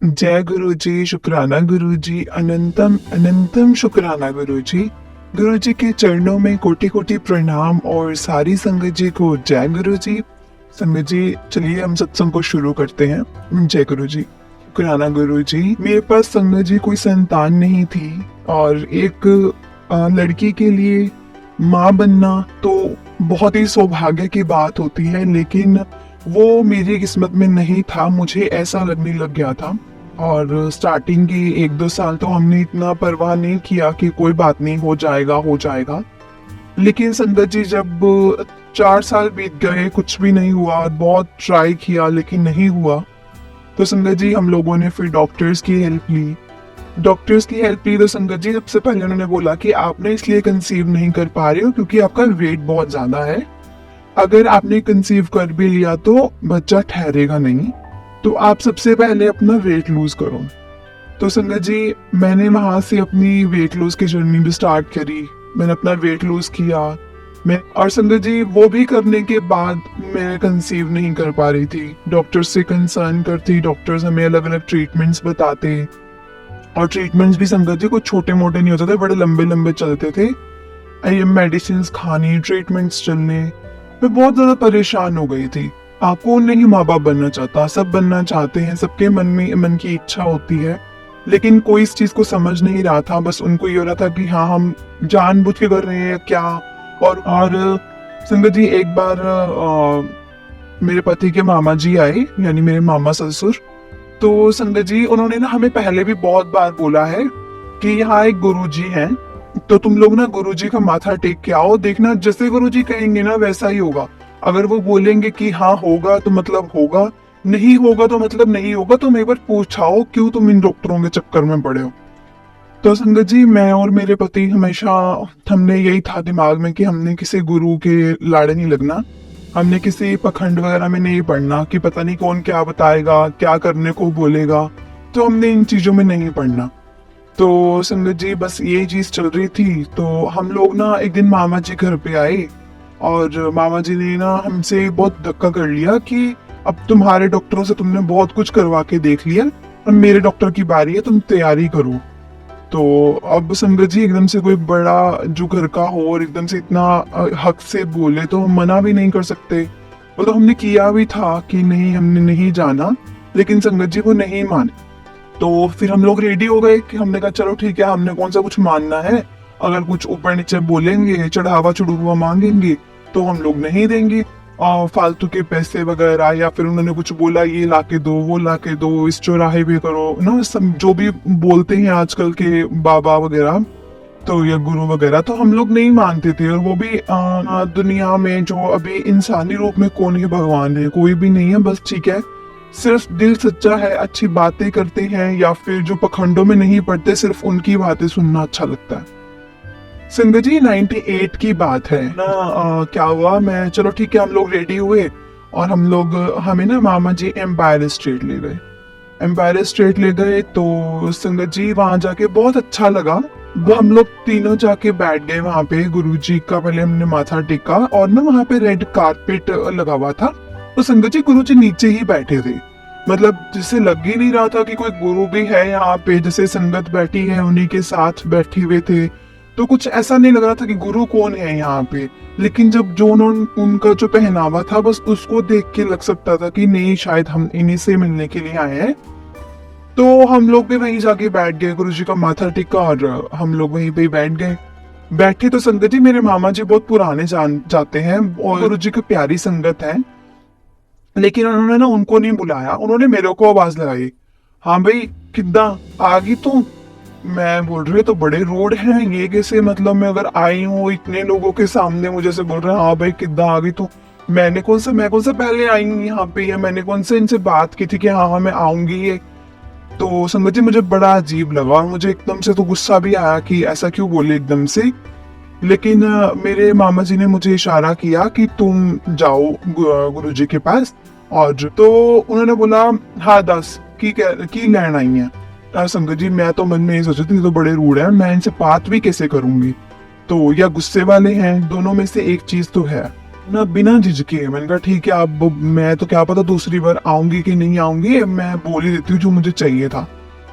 जय गुरु जी, शुक्राना गुरु जी, अनंतम अनंतम शुक्राना गुरु जी। गुरु जी के चरणों में कोटि कोटि प्रणाम और सारी संगत जी को जय गुरु जी। संगत जी, चलिए हम सत्संग को शुरू करते हैं। जय गुरु जी। शुक्राना गुरु जी। मेरे पास संगत जी कोई संतान नहीं थी और एक लड़की के लिए माँ बनना तो बहुत ही सौभाग्य की बात होती है, लेकिन वो मेरी किस्मत में नहीं था। मुझे ऐसा लगने लग गया था और स्टार्टिंग के 1-2 साल तो हमने इतना परवाह नहीं किया कि कोई बात नहीं, हो जाएगा हो जाएगा। लेकिन संगत जी, जब 4 साल बीत गए, कुछ भी नहीं हुआ, बहुत ट्राई किया लेकिन नहीं हुआ, तो संगत जी हम लोगों ने फिर डॉक्टर्स की हेल्प ली। डॉक्टर्स की हेल्प ली तो संगत जी सबसे पहले उन्होंने बोला कि आपने इसलिए कंसीव नहीं कर पा रहे हो क्योंकि आपका वेट बहुत ज्यादा है। अगर आपने कंसीव कर भी लिया तो बच्चा ठहरेगा नहीं, तो आप सबसे पहले अपना वेट लूज करो। तो संगत जी, मैंने वहां से अपनी वेट लूज की जर्नी भी स्टार्ट करी। मैंने अपना वेट लूज किया मैं, और संगत जी वो भी करने के बाद मैं कंसीव नहीं कर पा रही थी। डॉक्टर्स से कंसर्न करती, डॉक्टर्स हमें अलग अलग ट्रीटमेंट्स बताते, और ट्रीटमेंट्स भी संगत जी कुछ छोटे मोटे नहीं होते थे, बड़े लंबे लंबे चलते थे। ये मेडिसिन खानी, ट्रीटमेंट्स चलने, मैं बहुत ज्यादा परेशान हो गई थी। कौन नहीं माँ बाप बनना चाहता, सब बनना चाहते हैं, सबके मन की इच्छा होती है, लेकिन कोई इस चीज को समझ नहीं रहा था। बस उनको ये हो रहा था कि हाँ हम जानबूझ के कर रहे हैं क्या। और संगत जी, एक बार मेरे पति के मामा जी आए, यानी मेरे मामा ससुर। तो संगत जी उन्होंने ना हमें पहले भी बहुत बार बोला है कि यहाँ एक गुरुजी हैं, तो तुम लोग ना गुरुजी का माथा टेक के आओ, देखना जैसे गुरुजी कहेंगे ना वैसा ही होगा। अगर वो बोलेंगे कि हाँ होगा तो मतलब होगा, नहीं होगा तो मतलब नहीं होगा। तुम एक बार पूछाओ क्यों तुम इन डॉक्टरों के चक्कर में पड़े हो। तो संगत जी, मैं और मेरे पति हमेशा, हमने यही था दिमाग में कि हमने किसी गुरु के लाड़े नहीं लगना, हमने किसी पखंड वगैरह में नहीं पढ़ना कि पता नहीं कौन क्या बताएगा, क्या करने को बोलेगा, तो हमने इन चीजों में नहीं पढ़ना। तो संगत जी बस ये चीज चल रही थी। तो हम लोग ना एक दिन मामा जी घर पे आए, और मामा जी ने ना हमसे बहुत धक्का कर लिया कि अब तुम्हारे डॉक्टरों से तुमने बहुत कुछ करवा के देख लिया, अब मेरे डॉक्टर की बारी है, तुम तैयारी करो। तो अब संगत जी एकदम से कोई बड़ा जो घर का हो और एकदम से इतना हक से बोले तो हम मना भी नहीं कर सकते। वो तो हमने किया भी था कि नहीं, हमने नहीं जाना, लेकिन संगत जी वो नहीं माने। तो फिर हम लोग रेडी हो गए कि हमने कहा चलो ठीक है, हमने कौन सा कुछ मानना है। अगर कुछ ऊपर नीचे बोलेंगे, चढ़ावा चढ़ूवा मांगेंगे तो हम लोग नहीं देंगे। फालतू के पैसे वगैरह, या फिर उन्होंने कुछ बोला ये लाके दो, वो लाके दो, इस चौराहे पे करो ना, सब जो भी बोलते हैं आजकल के बाबा वगैरह, तो या गुरु वगैरह, तो हम लोग नहीं मानते थे। और वो भी दुनिया में जो अभी इंसानी रूप में कौन ही भगवान है, कोई भी नहीं है। बस ठीक है, सिर्फ दिल सच्चा है, अच्छी बातें करते हैं, या फिर जो पखंडों में नहीं पड़ते, सिर्फ उनकी बातें सुनना अच्छा लगता है। संगत जी 98 की बात है ना। क्या हुआ, मैं चलो ठीक है, हम लोग रेडी हुए और हमें ना मामा जी एम्पायर स्टेट ले गए। एम्पायर स्टेट ले गए तो संगत जी वहां जाके बहुत अच्छा लगा। वो हम लोग तीनों जाके बैठ गए वहां पे। गुरुजी का पहले हमने माथा टेका, और ना वहां पे रेड कारपेट लगा हुआ था। तो संगत जी गुरुजी नीचे ही बैठे थे, मतलब जैसे लग ही नहीं रहा था कि कोई गुरु भी है यहाँ पे, जैसे संगत बैठी है उन्हीं के साथ बैठे हुए थे। तो कुछ ऐसा नहीं लग रहा था कि गुरु कौन है यहाँ पे। लेकिन जब जो उनका जो पहनावा था, बस उसको देख के लग सकता था कि नहीं, शायद हम इन्हीं से मिलने के लिए आए हैं। तो हम लोग भी वहीं जाके बैठ गए, गुरुजी का माथा टेका और हम लोग वहीं पे बैठ गए। बैठे तो संगत जी मेरे मामा जी बहुत पुराने जाते हैं और गुरुजी की प्यारी संगत है, लेकिन उन्होंने ना उनको नहीं बुलाया, उन्होंने मेरे को आवाज लगाई, हाँ भाई किद्दा आ गई तू। मैं बोल रही हूँ तो बड़े रूड हैं ये, कैसे मतलब मैं अगर आई हूँ इतने लोगों के सामने मुझे से बोल रहे हैं हाँ भाई किद्दा आ गई तू। मैं कौन सा पहले आई हूँ यहाँ पे, या मैंने कौन से इनसे बात की थी कि हाँ हाँ मैं आऊंगी ये। तो संगत जी मुझे बड़ा अजीब लगा, और मुझे एकदम से तो गुस्सा भी आया कि ऐसा क्यों बोले एकदम से। लेकिन मेरे मामा जी ने मुझे इशारा किया कि तुम जाओ गुरुजी के पास। और तो उन्होंने बोला हाँ दस की लैंड आई है। संगत जी मैं तो मन में ये सोची थी तो बड़े रूड है, मैं इनसे बात भी कैसे करूंगी। तो या गुस्से वाले हैं, दोनों में से एक चीज तो है। ना बिना झिझके मैंने कहा ठीक है, अब मैं तो क्या पता दूसरी बार आऊंगी कि नहीं आऊंगी, मैं बोल ही देती हूँ जो मुझे चाहिए था।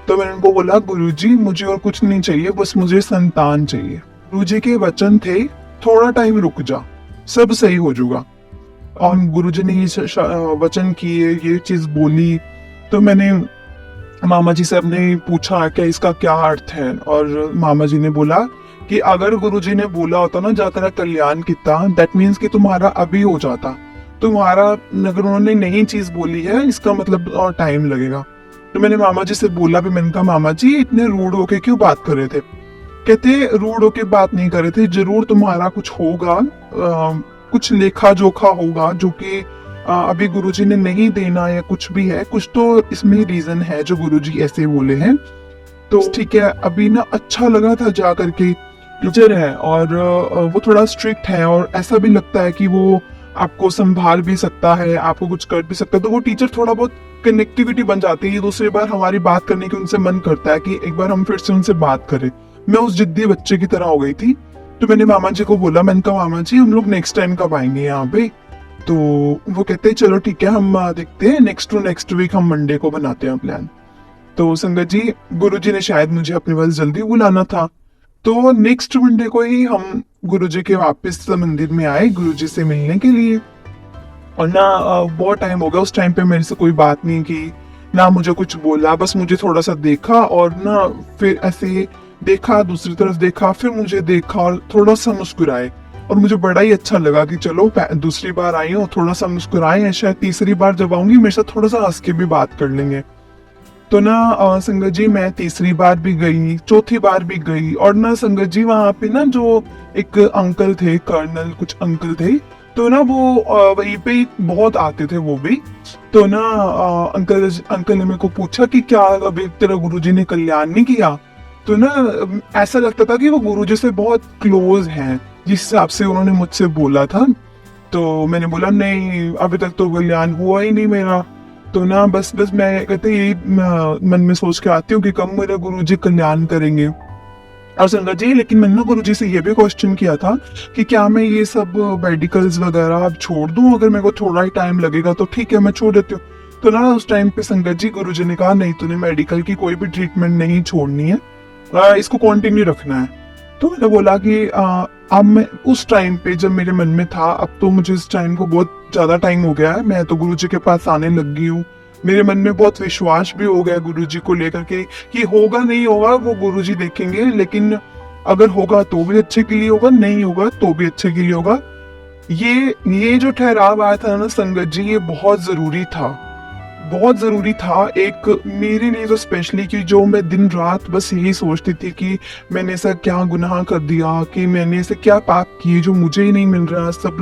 तो मैंने उनको बोला गुरुजी मुझे और कुछ नहीं चाहिए, बस मुझे संतान चाहिए। गुरुजी के वचन थे थोड़ा टाइम रुक जा, सब सही हो जाएगा। और गुरुजी ने ये वचन किए, ये चीज बोली। तो मैंने मामा जी से अपने पूछा क्या इसका क्या अर्थ है, और मामा जी ने बोला कि अगर गुरुजी ने बोला होता ना जा तेरा कल्याण किता, दैट मीन्स कि तुम्हारा अभी हो जाता। तुम्हारा अगर उन्होंने नई चीज बोली है इसका मतलब और टाइम लगेगा। तो मैंने मामा जी से बोला भी, मैंने कहा मामा जी इतने रूड होके क्यों बात कर रहे थे? कहते रूड होके बात नहीं कर रहे थे, जरूर तुम्हारा कुछ होगा, कुछ लेखा जोखा होगा जो कि अभी गुरुजी ने नहीं देना या कुछ भी है, कुछ तो इसमें रीजन है जो गुरुजी ऐसे बोले हैं। तो ठीक है, अभी ना अच्छा लगा था जा करके। टीचर है और वो थोड़ा स्ट्रिक्ट है और ऐसा भी लगता है कि वो आपको संभाल भी सकता है, आपको कुछ कर भी सकता है। तो वो टीचर थोड़ा बहुत कनेक्टिविटी बन जाती है, दूसरी बार हमारी बात करने की उनसे मन करता है कि एक बार हम फिर से उनसे बात करें। मैं उस जिद्दी बच्चे की तरह हो गई थी। तो मैंने मामा जी को बोला, मैंने कहा मामा जी हम लोग नेक्स्ट टाइम कब आएंगे यहाँ पे? तो वो कहते हैं चलो ठीक है, हम देखते हैं नेक्स्ट टू नेक्स्ट वीक हम मंडे को बनाते हैं प्लान। तो संगत जी गुरुजी ने शायद मुझे अपने पास जल्दी बुलाना था, तो नेक्स्ट मंडे को ही हम गुरुजी के वापस मंदिर में आए गुरुजी से मिलने के लिए। और ना बहुत टाइम हो गया, उस टाइम पे मेरे से कोई बात नहीं की, ना मुझे कुछ बोला, बस मुझे थोड़ा सा देखा और ना फिर ऐसे देखा, दूसरी तरफ देखा, फिर मुझे देखा और थोड़ा सा मुस्कुराए। और मुझे बड़ा ही अच्छा लगा कि चलो दूसरी बार आई हूँ, थोड़ा सा मुस्कुराए हैं, शायद तीसरी बार जब आऊंगी मेरे साथ थोड़ा सा हंस के भी बात कर लेंगे। तो ना संगत जी मैं तीसरी बार भी गई, चौथी बार भी गई, और ना संगत जी वहां पे ना जो एक अंकल थे, कर्नल कुछ अंकल थे, तो ना वो वहीं पे ही बहुत आते थे वो भी। तो ना अंकल ने मेरे को पूछा कि क्या अभी तेरा गुरुजी ने कल्याण नहीं किया? तो ना ऐसा लगता था कि वो गुरुजी से बहुत क्लोज हैं, जिस हिसाब से उन्होंने मुझसे बोला था। तो मैंने बोला नहीं अभी तक तो कल्याण हुआ ही नहीं मेरा। तो ना बस बस मैं कहते यही मन में सोच के आती हूँ कि कब मेरे गुरुजी कल्याण करेंगे। और संगत जी लेकिन मैंने ना गुरुजी से ये भी क्वेश्चन किया था कि क्या मैं ये सब मेडिकल्स वगैरह अब छोड़ दूं, अगर मेरे को थोड़ा ही टाइम लगेगा तो ठीक है मैं छोड़ देती हूँ। तो ना उस टाइम पे संगत जी गुरुजी ने कहा नहीं तूने मेडिकल की कोई भी ट्रीटमेंट नहीं छोड़नी है, इसको कंटिन्यू रखना है। तो मैंने बोला कि अब मैं उस टाइम पे जब मेरे मन में था, अब तो मुझे इस टाइम को बहुत ज्यादा टाइम हो गया है, मैं तो गुरुजी के पास आने लग गई हूँ। मेरे मन में बहुत विश्वास भी हो गया गुरुजी को लेकर के कि होगा नहीं होगा वो गुरुजी देखेंगे, लेकिन अगर होगा तो भी अच्छे के लिए होगा, नहीं होगा तो भी अच्छे के लिए होगा। ये जो ठहराव आया था ना संगत जी, ये बहुत जरूरी था, बहुत जरूरी था एक मेरे लिए तो स्पेशली, कि जो मैं दिन रात बस यही सोचती थी कि मैंने ऐसा क्या गुनाह कर दिया, कि मैंने ऐसे क्या पाप किए जो मुझे ही नहीं मिल रहा। सब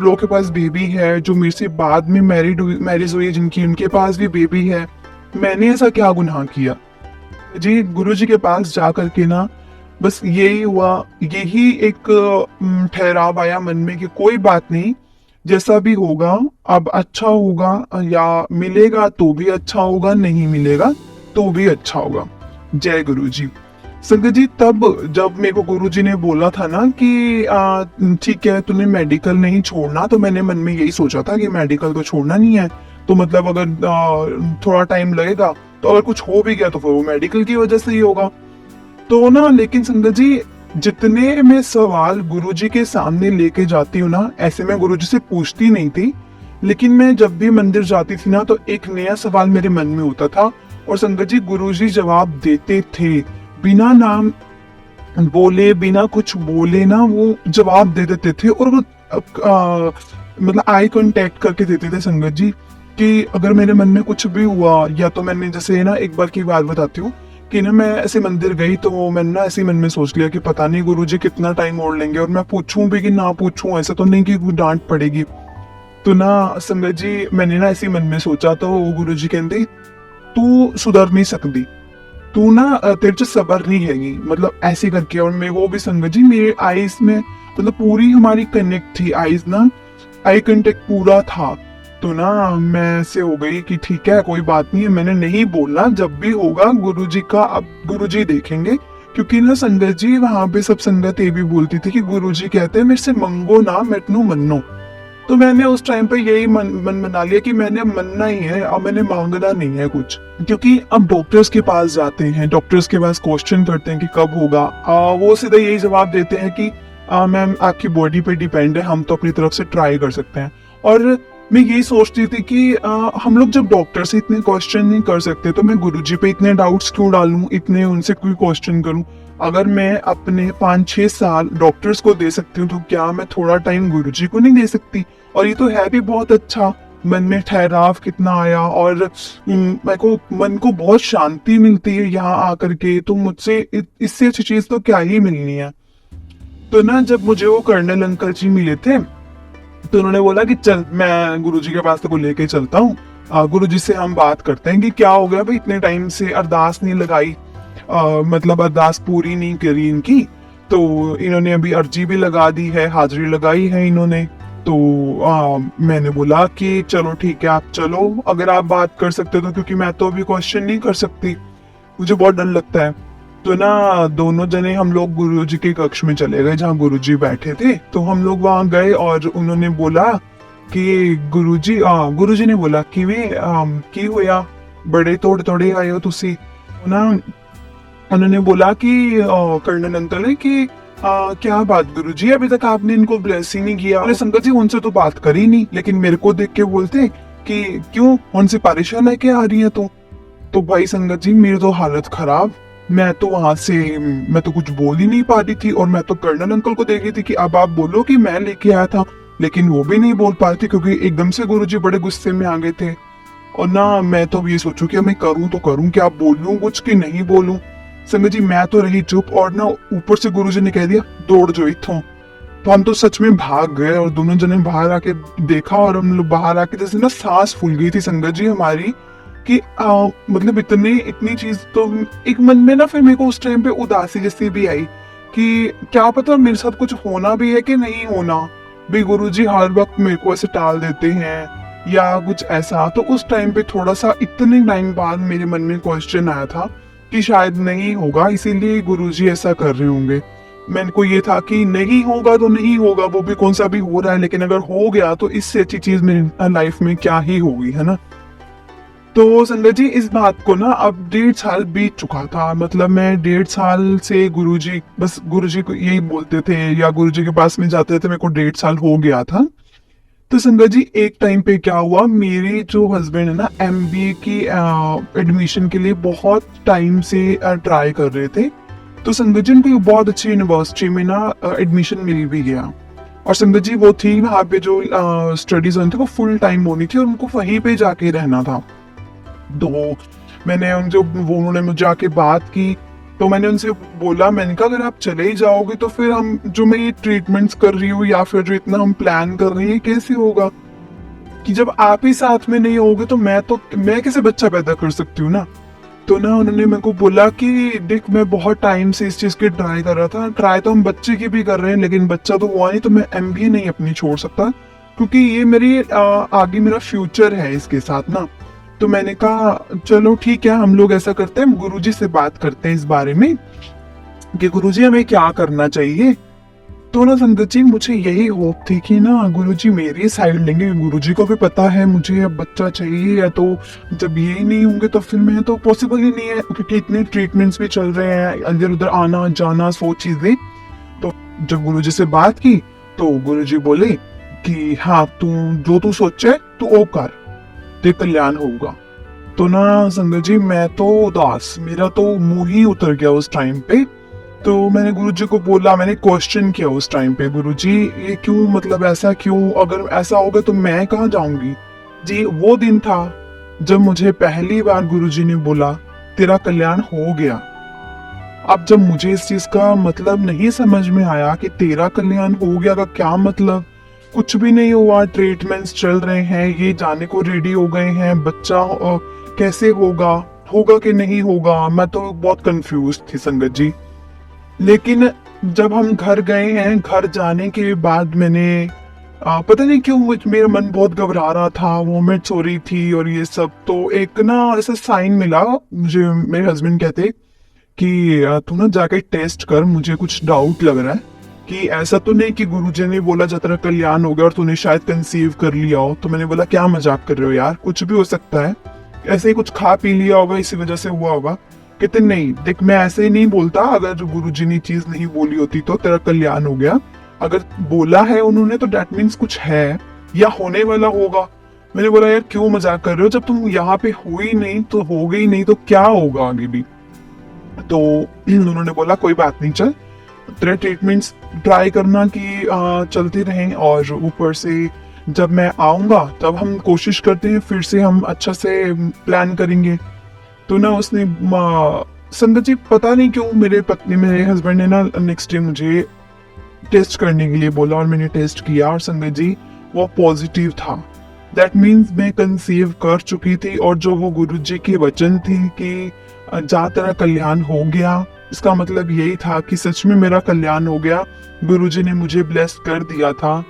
लोगों के पास बेबी है, जो मेरे से बाद में मैरिज हुई है जिनकी, उनके पास भी बेबी है, मैंने ऐसा क्या गुनाह किया? जी गुरुजी के पास जा करके ना बस यही हुआ, यही एक ठहराव आया मन में कि कोई बात नहीं, जैसा भी होगा अब अच्छा होगा, या मिलेगा तो भी अच्छा होगा, नहीं मिलेगा तो भी अच्छा होगा। जय गुरुजी। संगत जी तब जब मेरे को गुरुजी ने बोला था ना कि ठीक है तूने मेडिकल नहीं छोड़ना, तो मैंने मन में यही सोचा था कि मेडिकल तो छोड़ना नहीं है, तो मतलब अगर थोड़ा टाइम लगेगा तो अगर कुछ हो भी गया तो फिर वो मेडिकल की वजह से ही होगा। तो ना लेकिन संगत जी जितने मैं सवाल गुरुजी के सामने लेके जाती हूँ ना, ऐसे मैं गुरुजी से पूछती नहीं थी, लेकिन मैं जब भी मंदिर जाती थी ना तो एक नया सवाल मेरे मन में होता था, और संगत जी गुरुजी जवाब देते थे, बिना नाम बोले बिना कुछ बोले ना वो जवाब दे देते थे। और वो मतलब आई कांटेक्ट करके देते थे संगत जी, कि अगर मेरे मन में कुछ भी हुआ, या तो मैंने जैसे ना एक बार की बात बताती हूँ कि ना मैं ऐसे मंदिर गई, तो मैंने ना ऐसे मन में सोच लिया कि पता नहीं गुरुजी कितना टाइम और लेंगे, और मैं पूछूं भी कि ना पूछूं, ऐसा तो नहीं कि डांट पड़ेगी। तो ना संगत जी मैंने ना ऐसे मन में सोचा, तो गुरुजी कहते तू सुधर नहीं सकती, तू ना तेरे से सबर नहीं हैगी, मतलब ऐसे करके। और मेरे वो भी संगत जी मेरे आईज में मतलब पूरी हमारी कनेक्ट थी, आईज ना आई कांटेक्ट पूरा था। तो ना मैं ऐसे हो गई कि ठीक है कोई बात नहीं है, मैंने नहीं बोलना, जब भी होगा गुरुजी का अब गुरुजी देखेंगे। क्योंकि ना संगत जी वहां पे सब संगत ये भी बोलती थी कि गुरुजी कहते हैं मेरे से मंगो ना मैं तनु मन्नो, तो मैंने उस टाइम पे यही मन बना लिया कि मैंने मनना ही है, अब मैंने मांगना नहीं है कुछ। क्योंकि अब डॉक्टर्स के पास जाते हैं, डॉक्टर्स के पास क्वेश्चन करते हैं कि कब होगा, वो सीधा यही जवाब देते हैं कि मैम आपकी बॉडी पे डिपेंड है, हम तो अपनी तरफ से ट्राई कर सकते हैं। और मैं यही सोचती थी कि हम लोग जब डॉक्टर से इतने क्वेश्चन नहीं कर सकते तो मैं गुरुजी पे इतने डाउट्स क्यों डालूं, इतने उनसे क्यों क्वेश्चन करूं। अगर मैं अपने 5-6 साल डॉक्टर्स को दे सकती हूँ तो क्या मैं थोड़ा टाइम गुरुजी को नहीं दे सकती। और ये तो है भी बहुत अच्छा, मन में ठहराव कितना आया, और मेरे को मन को बहुत शांति मिलती है यहाँ आकर के, तो मुझसे इससे अच्छी चीज तो क्या ही मिलनी है। तो ना जब मुझे वो कर्नल अंकल जी मिले थे तो उन्होंने बोला कि चल मैं गुरुजी के पास को लेके चलता हूँ, गुरुजी से हम बात करते हैं कि क्या हो गया भाई, इतने टाइम से अरदास नहीं लगाई, मतलब अरदास पूरी नहीं करी इनकी। तो इन्होंने अभी अर्जी भी लगा दी है, हाजिरी लगाई है इन्होंने। तो मैंने बोला कि चलो ठीक है, आप चलो अगर आप बात कर सकते हो तो, क्योंकि मैं तो अभी क्वेश्चन नहीं कर सकती, मुझे बहुत डर लगता है। तो ना दोनों जने हम लोग गुरुजी के कक्ष में चले गए जहाँ गुरुजी बैठे थे। तो हम लोग वहां गए और उन्होंने बोला कि गुरुजी ने बोला कि वे की होया, बड़े तोड़ तोड़े आए हो तुसी। तो ना उन्होंने बोला कि कर्नल अंकल है कि क्या बात गुरुजी, अभी तक आपने इनको ब्लेस ही नहीं किया। अरे संगत जी उनसे तो बात करी नहीं, लेकिन मेरे को देख के बोलते कि क्यों उनसे परेशान लेके आ रही है तो भाई संगत जी मेरी तो हालत खराब, मैं तो वहां से मैं तो कुछ बोल ही नहीं पा रही थी, और मैं तो कर्नल अंकल को देख रही थी कि अब आप बोलो कि मैं लेके आया था, लेकिन वो भी नहीं बोल पा रही थी क्योंकि एकदम से गुरुजी बड़े गुस्से में आ गए थे। और ना मैं तो ये सोचूं कि मैं करूं तो करूं क्या, बोलूं कुछ कि नहीं बोलूं। संगत जी मैं तो रही चुप, और ना ऊपर से गुरुजी ने कह दिया दौड़ जो इथों। तो हम तो सच में भाग गए और दोनों जने बाहर आके देखा, और हम लोग बाहर आके जैसे ना सांस फूल गई थी संगत जी हमारी कि मतलब इतनी चीज तो एक मन में ना, फिर मेरे को उस टाइम पे उदासी जैसी भी आई कि क्या पता मेरे साथ कुछ होना भी है कि नहीं होना, भाई गुरुजी हर वक्त मेरे को ऐसे टाल देते हैं या कुछ ऐसा। तो उस टाइम पे थोड़ा सा इतने टाइम बाद मेरे मन में क्वेश्चन आया था कि शायद नहीं होगा, इसीलिए गुरुजी ऐसा कर रहे होंगे। मैंने को ये था कि नहीं होगा तो नहीं होगा, वो भी कौन सा भी हो रहा है, लेकिन अगर हो गया तो इससे अच्छी चीज मेरी लाइफ में क्या ही होगी, है ना। तो संगत जी इस बात को ना अब 1.5 साल बीत चुका था, मतलब मैं 1.5 साल से गुरुजी को यही बोलते थे या गुरुजी के पास में जाते थे, मेरे को 1.5 साल हो गया था। तो संगत जी एक टाइम पे क्या हुआ, मेरे जो हस्बैंड है ना एमबीए की एडमिशन के लिए बहुत टाइम से ट्राई कर रहे थे। तो संगत जी उनको बहुत अच्छी यूनिवर्सिटी में ना एडमिशन मिल भी गया। और संगत जी वो थी वहाँ पे जो स्टडीज होनी थी वो फुल टाइम होनी थी और उनको वहीं पे जाके रहना था। तो मैंने उनसे वो उन्होंने मुझे आके बात की, तो मैंने उनसे बोला, मैंने कहा अगर आप चले ही जाओगे तो फिर हम जो मैं ये ट्रीटमेंट्स कर रही हूँ या फिर जो इतना हम प्लान कर रहे हैं कैसे होगा, कि जब आप ही साथ में नहीं होगे तो मैं कैसे बच्चा पैदा कर सकती हूँ ना। तो ना उन्होंने मेरे को बोला कि देख मैं बहुत टाइम से इस चीज की ट्राई कर रहा था, ट्राई तो हम बच्चे की भी कर रहे हैं लेकिन बच्चा तो हुआ नहीं, तो मैं एमबीए नहीं अपनी छोड़ सकता क्योंकि ये मेरी आगे मेरा फ्यूचर है इसके साथ ना। तो मैंने कहा चलो ठीक है, हम लोग ऐसा करते हैं, गुरुजी से बात करते हैं इस बारे में कि गुरुजी हमें क्या करना चाहिए। तो ना संगत जी मुझे यही होप थी कि ना गुरुजी मेरी साइड लेंगे, गुरुजी को भी पता है मुझे अब बच्चा चाहिए, या तो जब ये नहीं होंगे तो फिर मैं तो पॉसिबल ही नहीं है क्योंकि इतने ट्रीटमेंट्स भी चल रहे हैं, इधर उधर आना जाना 100 चीजें। तो जब गुरुजी से बात की तो गुरुजी बोले कि हाँ तू सोचे तू वो कर, तेरे कल्याण होगा। तो ना संगत जी मैं तो उदास, मेरा तो मुंह ही उतर गया उस टाइम पे। तो मैंने गुरुजी को बोला, मैंने क्वेश्चन किया उस टाइम पे, गुरुजी ये क्यों, मतलब ऐसा क्यों, अगर ऐसा होगा तो मैं कहाँ जाऊंगी। जी वो दिन था जब मुझे पहली बार गुरुजी ने बोला तेरा कल्याण हो गया। अब जब मुझे इस चीज का मतलब नहीं समझ में आया कि तेरा कल्याण हो गया का क्या मतलब, कुछ भी नहीं हुआ, ट्रीटमेंट्स चल रहे हैं, ये जाने को रेडी हो गए हैं, बच्चा कैसे होगा, होगा कि नहीं होगा, मैं तो बहुत कंफ्यूज थी संगत जी। लेकिन जब हम घर गए हैं, घर जाने के बाद मैंने पता नहीं क्यों मेरा मन बहुत घबरा रहा था, वोमिट्स हो रही थी और ये सब। तो एक ना ऐसा साइन मिला मुझे, मेरे हस्बैंड कहते कि तू ना जाके टेस्ट कर, मुझे कुछ डाउट लग रहा है। कि ऐसा तो नहीं कि गुरुजी ने बोला जब तेरा कल्याण हो गया और तूने शायद कंसीव कर लिया हो। तो मैंने बोला क्या मजाक कर रहे हो यार, कुछ भी हो सकता है, ऐसे ही कुछ खा पी लिया होगा इसी वजह से हुआ होगा। कहते नहीं देख, मैं ऐसे ही नहीं बोलता, अगर गुरुजी ने चीज नहीं बोली होती तो तेरा कल्याण हो गया, अगर बोला है उन्होंने तो डेट मीन्स कुछ है या होने वाला होगा। मैंने बोला यार क्यों मजाक कर रहे हो, जब तुम यहाँ पे हो ही नहीं तो हो गई नहीं तो क्या होगा आगे भी। तो उन्होंने बोला कोई बात नहीं, चल तेरे ट्रीटमेंट्स ट्राई करना कि चलते रहें, और ऊपर से जब मैं आऊंगा तब हम कोशिश करते हैं फिर से हम अच्छा से प्लान करेंगे। तो ना उसने संगत जी पता नहीं क्यों मेरे हस्बैंड ने ना नेक्स्ट डे मुझे टेस्ट करने के लिए बोला, और मैंने टेस्ट किया और संगत जी वो पॉजिटिव था। दैट मीन्स मैं कंसीव कर चुकी थी, और जो वो गुरुजी के वचन थी कि जा तेरा कल्याण हो गया, इसका मतलब यही था कि सच में मेरा कल्याण हो गया। गुरुजी ने मुझे ब्लेस कर दिया था।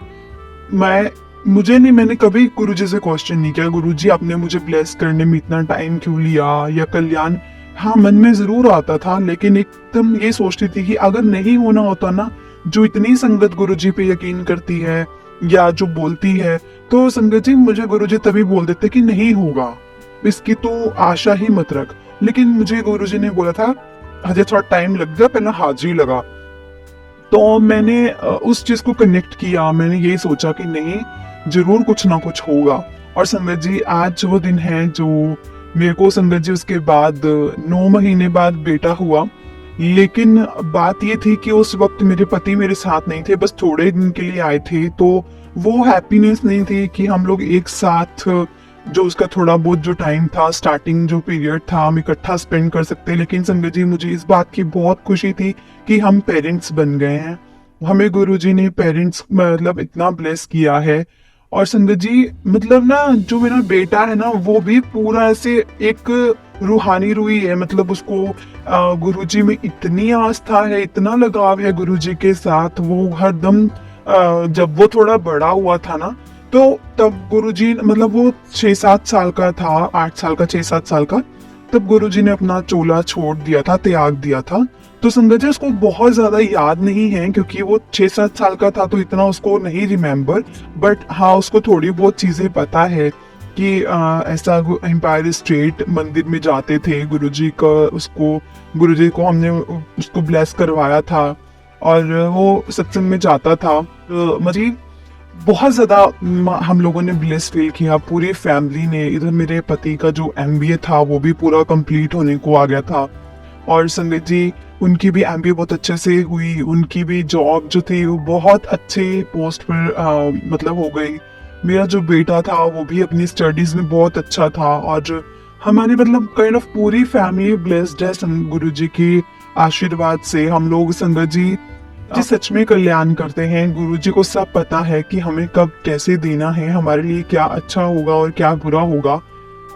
मैंने कभी गुरुजी से क्वेश्चन नहीं किया, गुरुजी आपने मुझे ब्लेस करने में इतना टाइम क्यों लिया, या कल्याण, हाँ मन में जरूर आता था, लेकिन एकदम ये सोचती थी कि अगर नहीं होना होता ना, जो इतनी संगत गुरुजी पे यकीन करती है या जो बोलती है, तो संगत जी मुझे गुरुजी तभी बोल देते कि नहीं होगा, इसकी तो आशा ही मत रख। लेकिन मुझे गुरुजी ने बोला था हजे थोड़ा टाइम लग गया, पहले हाजिरी लगा। तो मैंने उस चीज को कनेक्ट किया, मैंने यही सोचा कि नहीं जरूर कुछ ना कुछ होगा। और संगत जी आज वो दिन है जो मेरे को संगत जी उसके बाद 9 महीने बाद बेटा हुआ। लेकिन बात ये थी कि उस वक्त मेरे पति मेरे साथ नहीं थे, बस थोड़े दिन के लिए आए थे, तो वो हैप्पीनेस नहीं थी कि हम लोग एक साथ जो उसका थोड़ा बहुत जो टाइम था, स्टार्टिंग जो पीरियड था, हम इकट्ठा स्पेंड कर सकते। लेकिन संगत जी मुझे इस बात की बहुत खुशी थी कि हम पेरेंट्स बन गए हैं, हमें गुरुजी ने पेरेंट्स मतलब इतना ब्लेस किया है। और संगत जी मतलब ना जो मेरा बेटा है ना वो भी पूरा ऐसे एक रूहानी रूही है, मतलब उसको गुरुजी में इतनी आस्था है, इतना लगाव है गुरुजी के साथ। वो हरदम जब वो थोड़ा बड़ा हुआ था ना, तो तब गुरुजी मतलब वो 6-7 साल का था, 8 साल का 6-7 साल का, तब गुरुजी ने अपना चोला छोड़ दिया था, त्याग दिया था। तो संगत जी उसको बहुत ज्यादा याद नहीं है क्योंकि वो 6-7 साल का था, तो इतना उसको नहीं रिमेम्बर, बट हाँ उसको थोड़ी बहुत चीजें पता है कि ऐसा एम्पायर स्टेट मंदिर में जाते थे गुरुजी का, उसको गुरुजी को हमने उसको ब्लेस करवाया था और वो सत्संग में जाता था। तो मुझे बहुत ज्यादा हम लोगों ने ब्लेस फील किया, पूरी फैमिली ने। इधर मेरे पति का जो MBA था वो भी पूरा कंप्लीट होने को आ गया था, और संगत जी उनकी भी MBA बहुत अच्छे से हुई, उनकी भी जॉब जो थी वो बहुत अच्छे पोस्ट पर मतलब हो गई। मेरा जो बेटा था वो भी अपनी स्टडीज में बहुत अच्छा था, और हमारी मतलब काइंड ऑफ पूरी फैमिली ब्लेस्ड है गुरुजी की आशीर्वाद से। हम लोग संगत जी सच में कल्याण करते हैं, गुरुजी को सब पता है कि हमें कब कैसे देना है, हमारे लिए क्या अच्छा होगा और क्या बुरा होगा।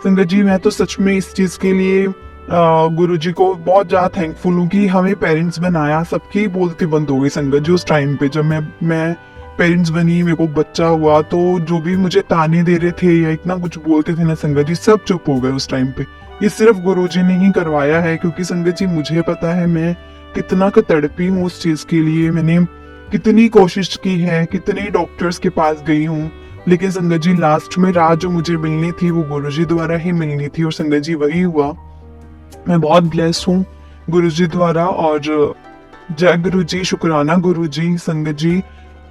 संगत जी मैं तो सच में इस चीज के लिए गुरुजी को बहुत ज्यादा थैंकफुल हूँ कि हमें पेरेंट्स बनाया। सबकी बोलती बंद हो गई संगत जी उस टाइम पे, जब मैं पेरेंट्स बनी, मेरे को बच्चा हुआ, तो जो भी मुझे ताने दे रहे थे या इतना कुछ बोलते थे ना संगत जी, सब चुप हो गए उस टाइम पे। ये सिर्फ गुरुजी ने ही करवाया है, क्योंकि संगत जी मुझे पता है मैं कितना का तड़पी हूँ उस चीज के लिए। मैंने कितनी कोशिश की है, कितने डॉक्टर्स के पास गई हूँ, लेकिन संगत जी लास्ट में राह जो मुझे मिलनी थी वो गुरुजी द्वारा ही मिलनी थी, और संगत जी वही हुआ। मैं बहुत ब्लेस्ड हूँ गुरुजी द्वारा, और जय गुरुजी, शुक्राना गुरुजी। संगत जी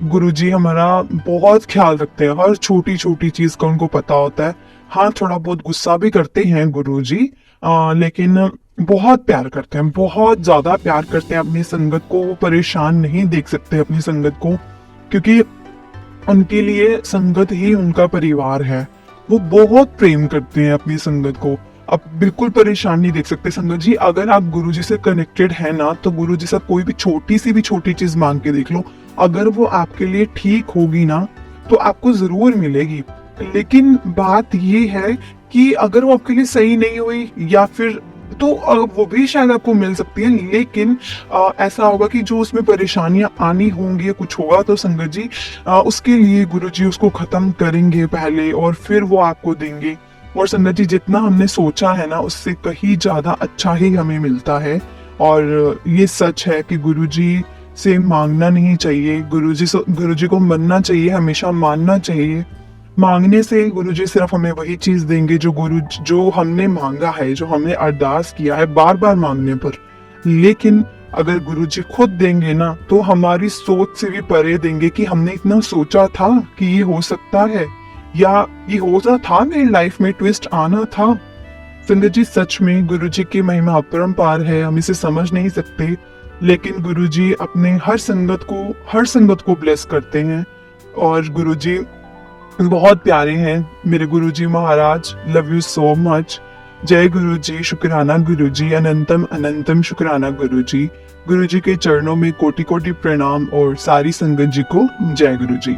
गुरुजी हमारा बहुत ख्याल रखते हैं, हर छोटी छोटी चीज का उनको पता होता है। हाँ थोड़ा बहुत गुस्सा भी करते हैं गुरुजी, लेकिन बहुत प्यार करते हैं, बहुत ज्यादा प्यार करते हैं अपनी संगत को। वो परेशान नहीं देख सकते अपनी संगत को, क्योंकि उनके लिए संगत ही उनका परिवार है। वो बहुत प्रेम करते हैं अपनी संगत को, अब बिल्कुल परेशान नहीं देख सकते। संगत जी अगर आप गुरुजी से कनेक्टेड है ना, तो गुरुजी से कोई भी छोटी सी भी छोटी चीज मांग के देख लो, अगर वो आपके लिए ठीक होगी ना तो आपको जरूर मिलेगी। लेकिन बात ये है कि अगर वो आपके लिए सही नहीं हुई या फिर तो वो भी शायद आपको मिल सकती है, लेकिन ऐसा होगा कि जो उसमें परेशानियां आनी होंगी, कुछ होगा, तो संगत जी उसके लिए गुरुजी उसको खत्म करेंगे पहले और फिर वो आपको देंगे। और संगत जी जितना हमने सोचा है ना उससे कहीं ज्यादा अच्छा ही हमें मिलता है। और ये सच है कि गुरुजी से मांगना नहीं चाहिए। गुरुजी को मनना चाहिए, हमेशा मानना चाहिए। मांगने से गुरुजी सिर्फ हमें वही चीज देंगे जो हमने मांगा है, जो हमने अरदास किया है बार बार मांगने पर। लेकिन अगर गुरुजी खुद देंगे ना, तो हमारी सोच से भी परे देंगे कि हमने इतना सोचा था कि ये हो सकता है, या ये होना था, मेरी लाइफ में ट्विस्ट आना था। संगत जी, सच में गुरुजी की महिमा अपरंपार है, हम इसे समझ नहीं सकते। लेकिन गुरुजी अपने हर संगत को ब्लेस करते हैं। और गुरुजी बहुत प्यारे हैं। मेरे गुरुजी महाराज, लव यू सो मच। जय गुरुजी, शुक्राना गुरुजी, अनंतम अनंतम शुक्राना गुरुजी। गुरुजी के चरणों में कोटि कोटि प्रणाम और सारी संगत जी को जय गुरुजी।